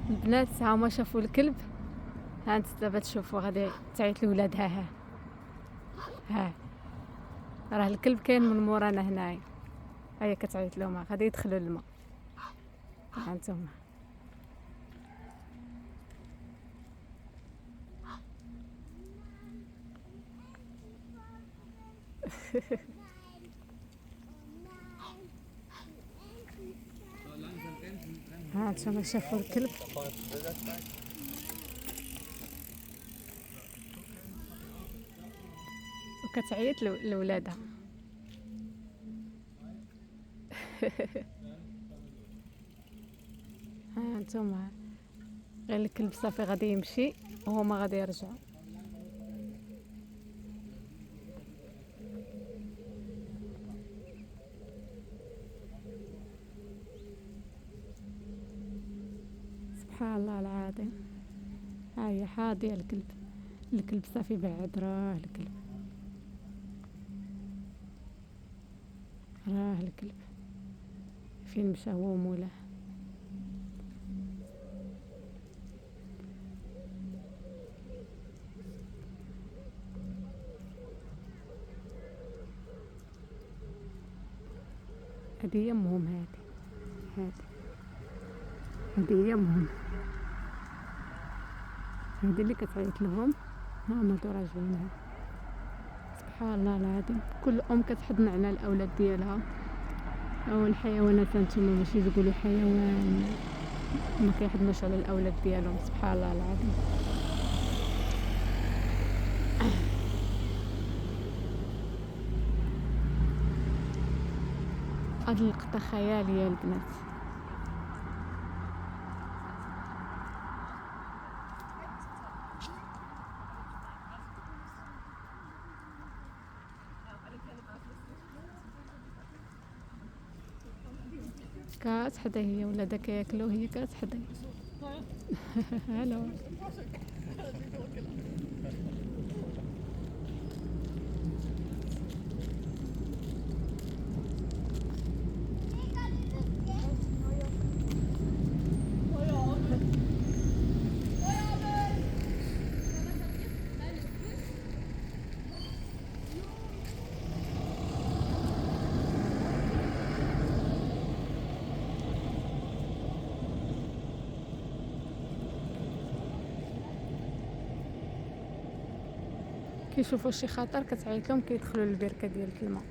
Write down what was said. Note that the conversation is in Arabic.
البنات ها هما شافوا الكلب. ها انت دابا تشوفوا غادي تعيط لولادها. ها راه الكلب كاين من مورانا هنايا. هي كتعيط لهم غادي يدخلوا للماء. ها انتم. ها انتم شافوا الكلب وكتعيط لولادها. ها انتم غير الكلب صافي غادي يمشي وهما غادي يرجعوا. سبحان الله العظيم. ها هي حاضيه الكلب صافي بعد. راه الكلب فين مشى هو ومولاه. هذه هي امهم. هذه هي امهم. هذه اللي كتعيط لهم. ها هما راجعين. سبحان الله العظيم. كل ام كتحضن على الاولاد ديالها. او الحيوانات انتما ماشي تقولوا حيوان ما كيحضنوش على الاولاد ديالهم. سبحان الله العظيم. هاد اللقطه خياليه البنات. كتحضي هي ولادها كياكلوا هي كتحضي. هلا. كيشوفوا شي خطر كتعيط لهم كيدخلوا للبركه ديال الماء.